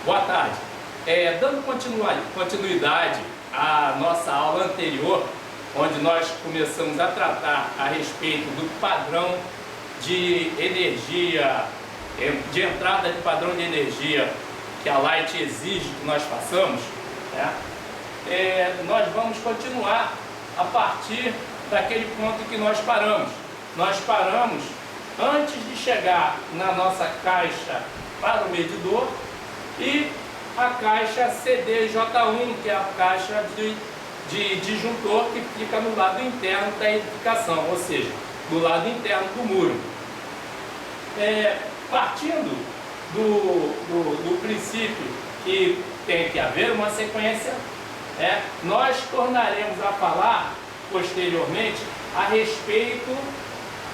Boa tarde. Dando continuidade à nossa aula anterior, onde nós começamos a tratar a respeito do padrão de energia, de entrada de padrão de energia que a Light exige que nós façamos, né? Nós vamos continuar a partir daquele ponto que nós paramos. Nós paramos antes de chegar na nossa caixa para o medidor e a caixa CDJ1, que é a caixa de disjuntor que fica no lado interno da edificação, ou seja, do lado interno do muro. Partindo do princípio que tem que haver uma sequência, nós tornaremos a falar posteriormente a respeito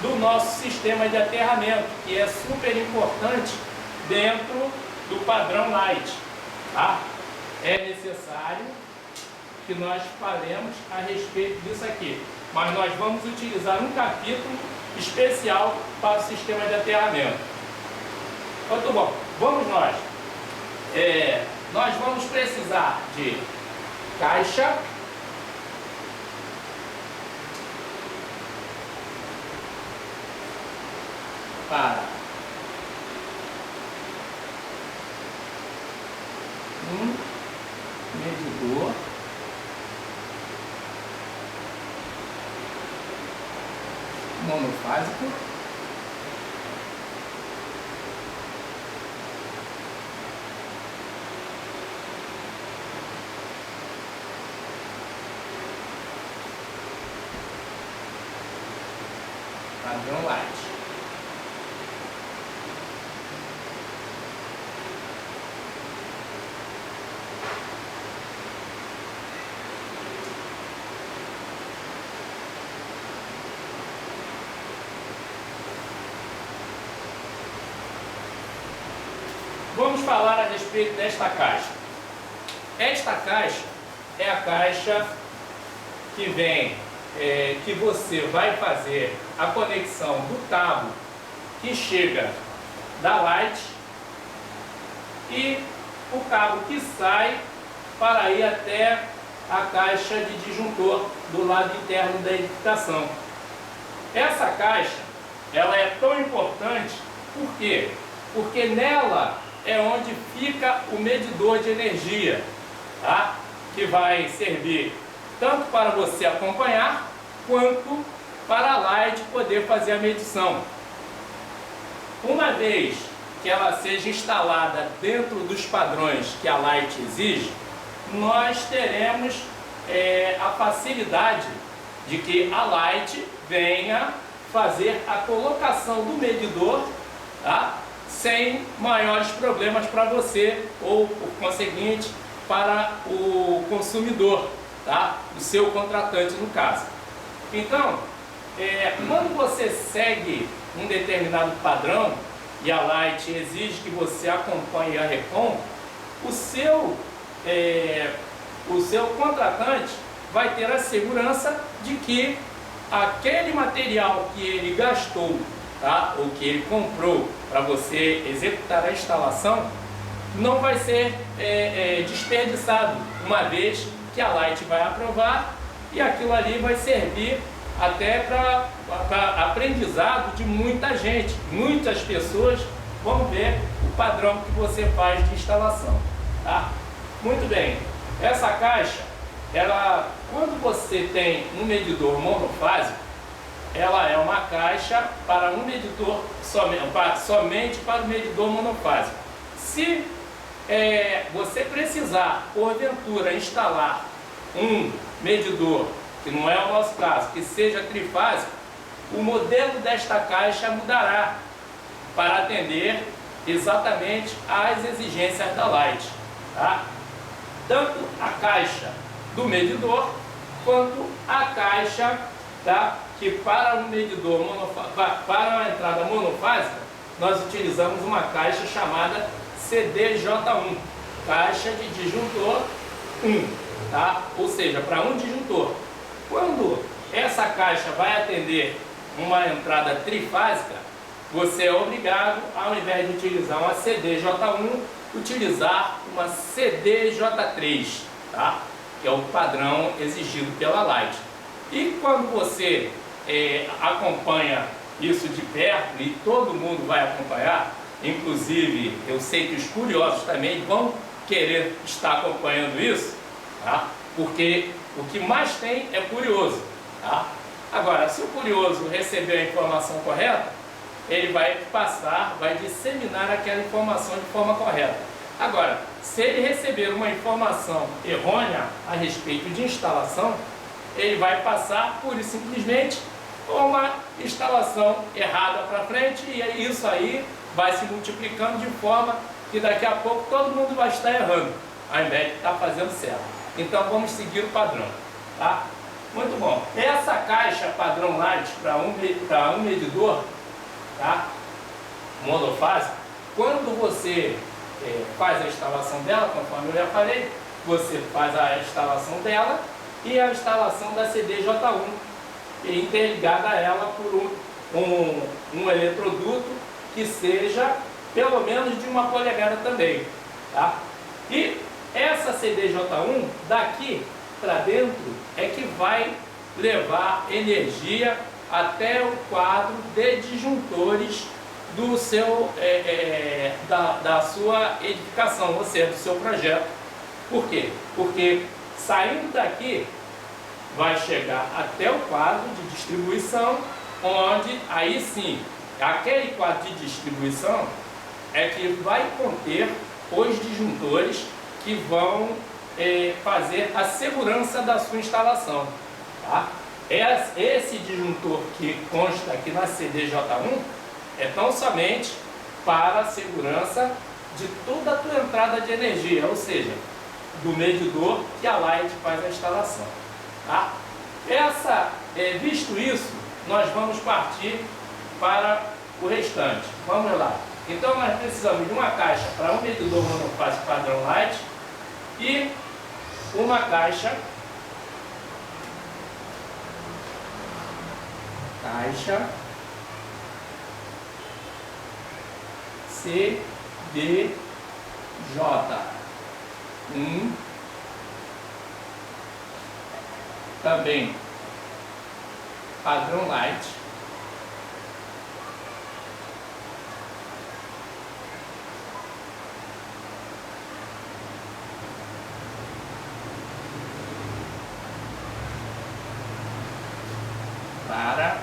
do nosso sistema de aterramento, que é super importante dentro do padrão Light. Tá? É necessário que nós falemos a respeito disso aqui, mas nós vamos utilizar um capítulo especial para o sistema de aterramento. Muito bom, vamos nós. Nós vamos precisar de caixa, para um medidor monofásico padrão Light. Vamos falar a respeito desta caixa. Esta caixa é a caixa que vem, que você vai fazer a conexão do cabo que chega da Light e o cabo que sai para ir até a caixa de disjuntor do lado interno da edificação. Essa caixa, ela é tão importante, por quê? Porque nela é onde fica o medidor de energia, tá? Que vai servir tanto para você acompanhar, quanto para a Light poder fazer a medição. Uma vez que ela seja instalada dentro dos padrões que a Light exige, nós teremos a facilidade de que a Light venha fazer a colocação do medidor, tá? Sem maiores problemas para você ou, por conseguinte, para o consumidor, tá? O seu contratante, no caso. Então, quando você segue um determinado padrão e a Light exige que você acompanhe a RECON, o seu contratante vai ter a segurança de que aquele material que ele gastou, tá? Ou que ele comprou para você executar a instalação, não vai ser desperdiçado, uma vez que a Light vai aprovar, e aquilo ali vai servir até para aprendizado de muita gente. Muitas pessoas vão ver o padrão que você faz de instalação, tá? Muito bem, essa caixa, ela, quando você tem um medidor monofásico, ela é uma caixa para um medidor somente para o medidor monofásico. Se você precisar, porventura, instalar um medidor, que não é o nosso caso, que seja trifásico, o modelo desta caixa mudará para atender exatamente às exigências da Light, tá? Tanto a caixa do medidor, quanto a caixa, tá? Que para um medidor para uma entrada monofásica, nós utilizamos uma caixa chamada CDJ1, caixa de disjuntor 1, tá? Ou seja, para um disjuntor. Quando essa caixa vai atender uma entrada trifásica, você é obrigado, ao invés de utilizar uma CDJ1, utilizar uma CDJ3, tá? Que é o padrão exigido pela Light. E quando você acompanha isso de perto, e todo mundo vai acompanhar, inclusive eu sei que os curiosos também vão querer estar acompanhando isso, tá? Porque o que mais tem é curioso, tá? Agora, se o curioso receber a informação correta, ele vai passar, vai disseminar aquela informação de forma correta. Agora, se ele receber uma informação errônea a respeito de instalação, ele vai passar pura e simplesmente uma instalação errada para frente, e isso aí vai se multiplicando de forma que daqui a pouco todo mundo vai estar errando, ao invés de estar fazendo certo. Então vamos seguir o padrão, tá? Muito bom. Essa caixa padrão Light para um medidor, tá? Monofásico, quando você faz a instalação dela, conforme eu já falei, você faz a instalação dela e a instalação da CDJ1 interligada a ela por um eletroduto que seja pelo menos de 1 polegada também, tá? E essa CDJ1 daqui para dentro é que vai levar energia até o quadro de disjuntores do seu, da sua edificação, ou seja, do seu projeto. Por quê? Porque saindo daqui vai chegar até o quadro de distribuição, onde aí sim, aquele quadro de distribuição é que vai conter os disjuntores que vão fazer a segurança da sua instalação, tá? Esse disjuntor que consta aqui na CDJ1 é tão somente para a segurança de toda a tua entrada de energia, ou seja, do medidor que a Light faz a instalação, tá? Visto isso, nós vamos partir para o restante. Vamos lá. Então nós precisamos de uma caixa para um medidor monofásico padrão Light e uma caixa CDJ1 também padrão Light para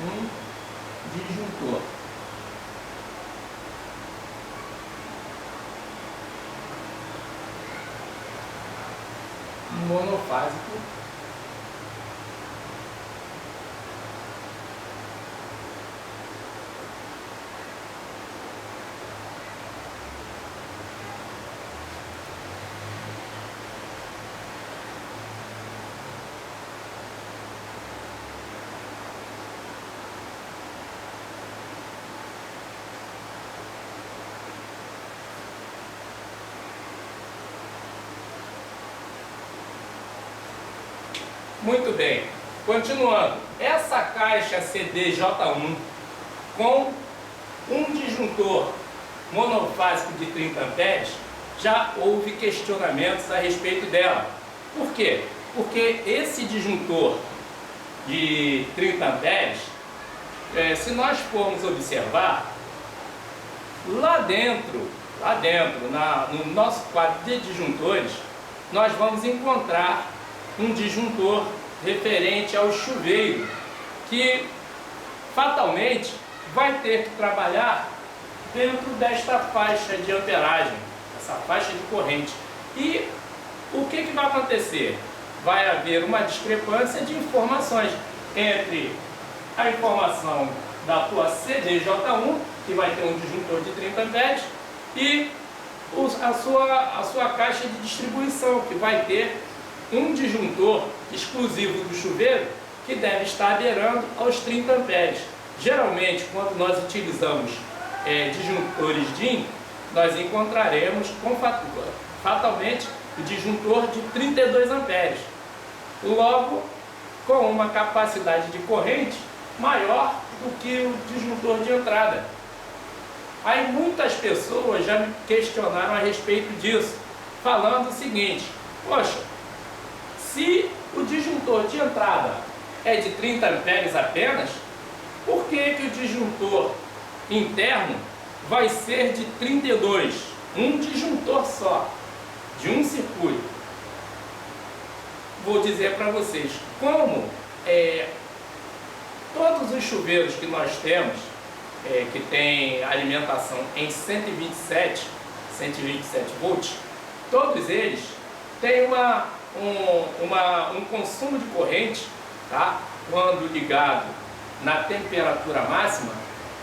um disjuntor monofásico Muito bem, continuando, essa caixa CDJ1 com um disjuntor monofásico de 30 amperes, já houve questionamentos a respeito dela. Por quê? Porque esse disjuntor de 30 amperes, se nós formos observar, lá dentro no nosso quadro de disjuntores, nós vamos encontrar um disjuntor referente ao chuveiro, que fatalmente vai ter que trabalhar dentro desta faixa de amperagem, essa faixa de corrente. E o que vai acontecer? Vai haver uma discrepância de informações entre a informação da tua CDJ1, que vai ter um disjuntor de 30 amperes, e a sua caixa de distribuição, que vai ter um disjuntor exclusivo do chuveiro que deve estar aderando aos 30 amperes. Geralmente, quando nós utilizamos disjuntores DIN, nós encontraremos fatalmente o disjuntor de 32 amperes, logo com uma capacidade de corrente maior do que o disjuntor de entrada. Aí muitas pessoas já me questionaram a respeito disso, falando o seguinte: poxa, se o disjuntor de entrada é de 30 amperes apenas, por que o disjuntor interno vai ser de 32? Um disjuntor só, de um circuito. Vou dizer para vocês, como todos os chuveiros que nós temos, que tem alimentação em 127 volts, todos eles têm um consumo de corrente, tá? Quando ligado na temperatura máxima,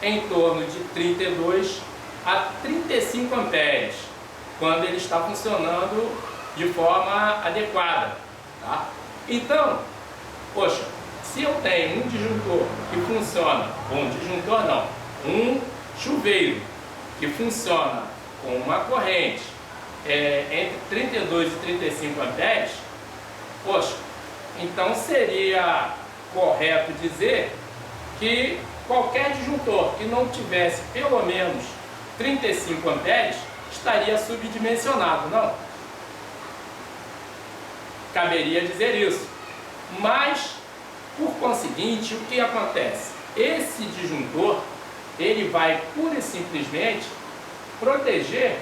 em torno de 32 a 35 amperes, quando ele está funcionando de forma adequada, tá? Então, poxa, se eu tenho um disjuntor que funciona, um chuveiro que funciona com uma corrente entre 32 e 35 amperes, poxa, então seria correto dizer que qualquer disjuntor que não tivesse pelo menos 35 amperes estaria subdimensionado, não? Caberia dizer isso. Mas, por conseguinte, o que acontece? Esse disjuntor, ele vai pura e simplesmente proteger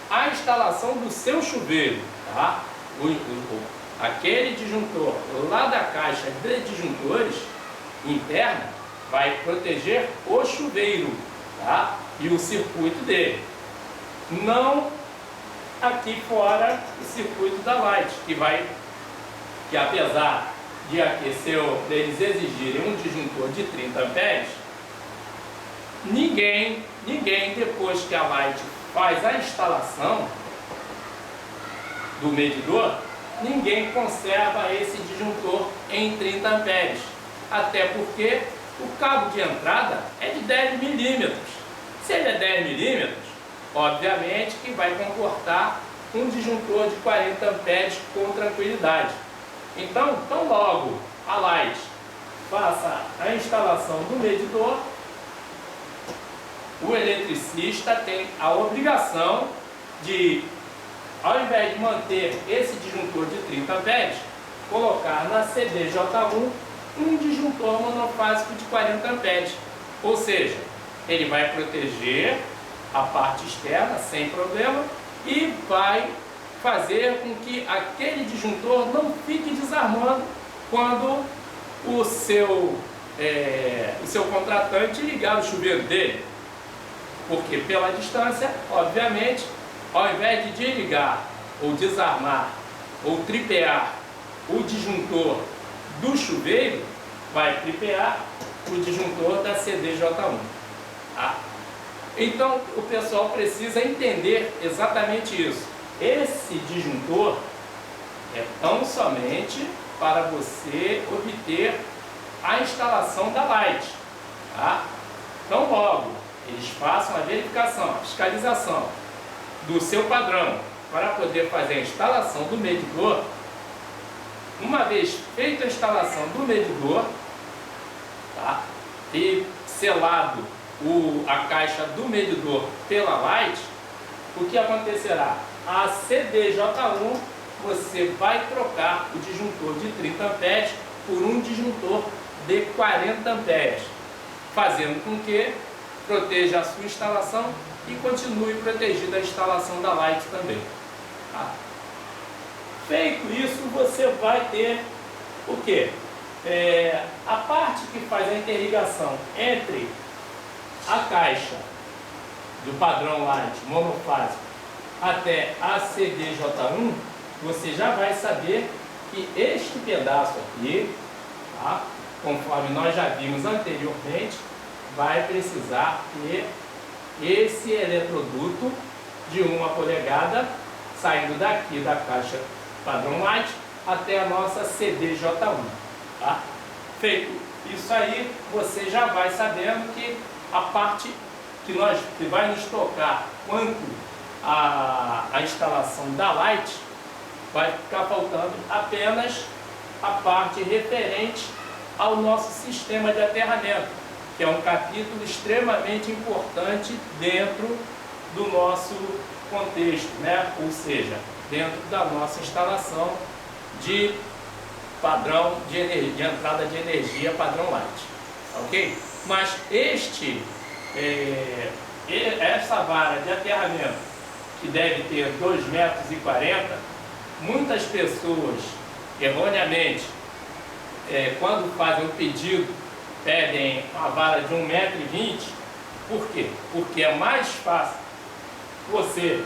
a instalação do seu chuveiro, tá? Aquele disjuntor lá da caixa de disjuntores interna vai proteger o chuveiro, tá? E o circuito dele. Não aqui fora o circuito da Light, que apesar de eles exigirem um disjuntor de 30 amperes, ninguém depois que a Light faz a instalação do medidor, ninguém conserva esse disjuntor em 30 amperes, até porque o cabo de entrada é de 10 milímetros. Se ele é 10 milímetros, obviamente que vai comportar um disjuntor de 40 amperes com tranquilidade. Então, tão logo a Light faça a instalação do medidor, o eletricista tem a obrigação de, ao invés de manter esse disjuntor de 30 amperes, colocar na CDJ1 um disjuntor monofásico de 40 amperes. Ou seja, ele vai proteger a parte externa sem problema e vai fazer com que aquele disjuntor não fique desarmando quando o seu contratante ligar o chuveiro dele. Porque pela distância, obviamente, ao invés de desligar ou desarmar ou tripear o disjuntor do chuveiro, vai tripear o disjuntor da CDJ1. Tá? Então o pessoal precisa entender exatamente isso. Esse disjuntor é tão somente para você obter a instalação da Light. Tá? Então logo eles façam a verificação, a fiscalização do seu padrão para poder fazer a instalação do medidor. Uma vez feita a instalação do medidor, tá? E selado a caixa do medidor pela Light, o que acontecerá? A CDJ1 você vai trocar o disjuntor de 30 amperes por um disjuntor de 40 amperes, fazendo com que proteja a sua instalação e continue protegida a instalação da Light também. Tá? Feito isso, você vai ter o quê? A parte que faz a interligação entre a caixa do padrão Light monofásico até a CDJ1, você já vai saber que este pedaço aqui, tá? Conforme nós já vimos anteriormente, vai precisar ter esse eletroduto de 1 polegada saindo daqui da caixa padrão Light até a nossa CDJ1. Tá? Feito isso aí, você já vai sabendo que a parte que vai nos tocar quanto a instalação da Light, vai ficar faltando apenas a parte referente ao nosso sistema de aterramento, que é um capítulo extremamente importante dentro do nosso contexto, né? Ou seja, dentro da nossa instalação de padrão de energia, de entrada de energia padrão light, ok? Mas essa vara de aterramento, que deve ter 2,40 metros, muitas pessoas erroneamente, quando fazem o pedido, pedem uma vara de 1,20 metro. Por quê? Porque é mais fácil você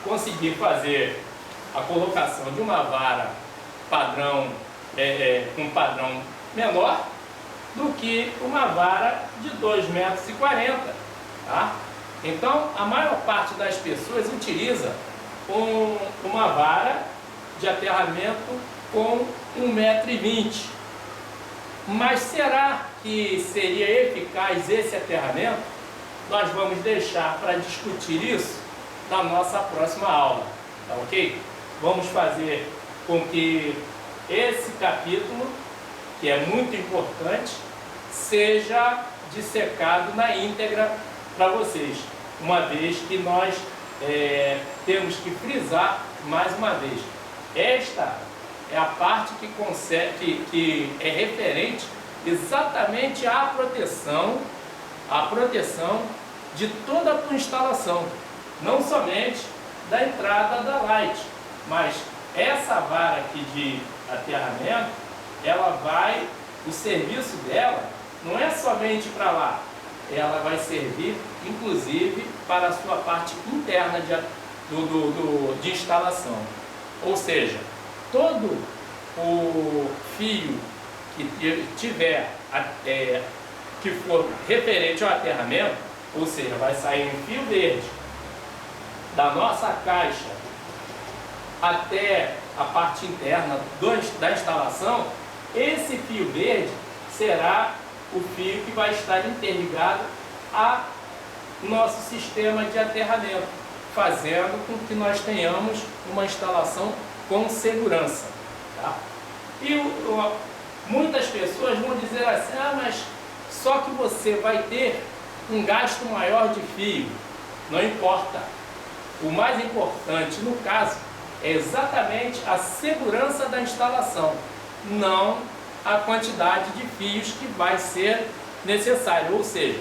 conseguir fazer a colocação de uma vara padrão, com padrão menor, do que uma vara de 2,40 metros, tá? Então, a maior parte das pessoas utiliza uma vara de aterramento com 1,20 metro. Mas será que seria eficaz esse aterramento? Nós vamos deixar para discutir isso na nossa próxima aula, tá ok? Vamos fazer com que esse capítulo, que é muito importante, seja dissecado na íntegra para vocês, uma vez que nós temos que frisar mais uma vez. Esta é a parte que é referente exatamente à proteção de toda a tua instalação, não somente da entrada da light, mas essa vara aqui de aterramento, o serviço dela não é somente para lá, ela vai servir inclusive para a sua parte interna de instalação. Ou seja, todo o fio que tiver, que for referente ao aterramento, ou seja, vai sair um fio verde da nossa caixa até a parte interna da instalação, esse fio verde será o fio que vai estar interligado ao nosso sistema de aterramento, fazendo com que nós tenhamos uma instalação com segurança, tá? E muitas pessoas vão dizer assim: mas só que você vai ter um gasto maior de fio. Não importa. O mais importante no caso é exatamente a segurança da instalação, não a quantidade de fios que vai ser necessário. Ou seja,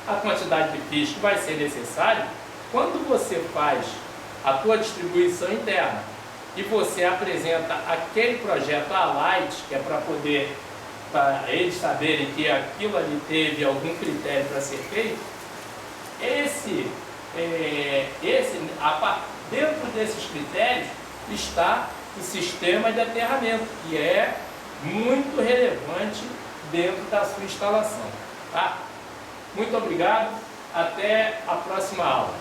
a quantidade de fios que vai ser necessário quando você faz a tua distribuição interna e você apresenta aquele projeto à Light, que é para eles saberem que aquilo ali teve algum critério para ser feito, dentro desses critérios está o sistema de aterramento, que é muito relevante dentro da sua instalação, tá? Muito obrigado, até a próxima aula.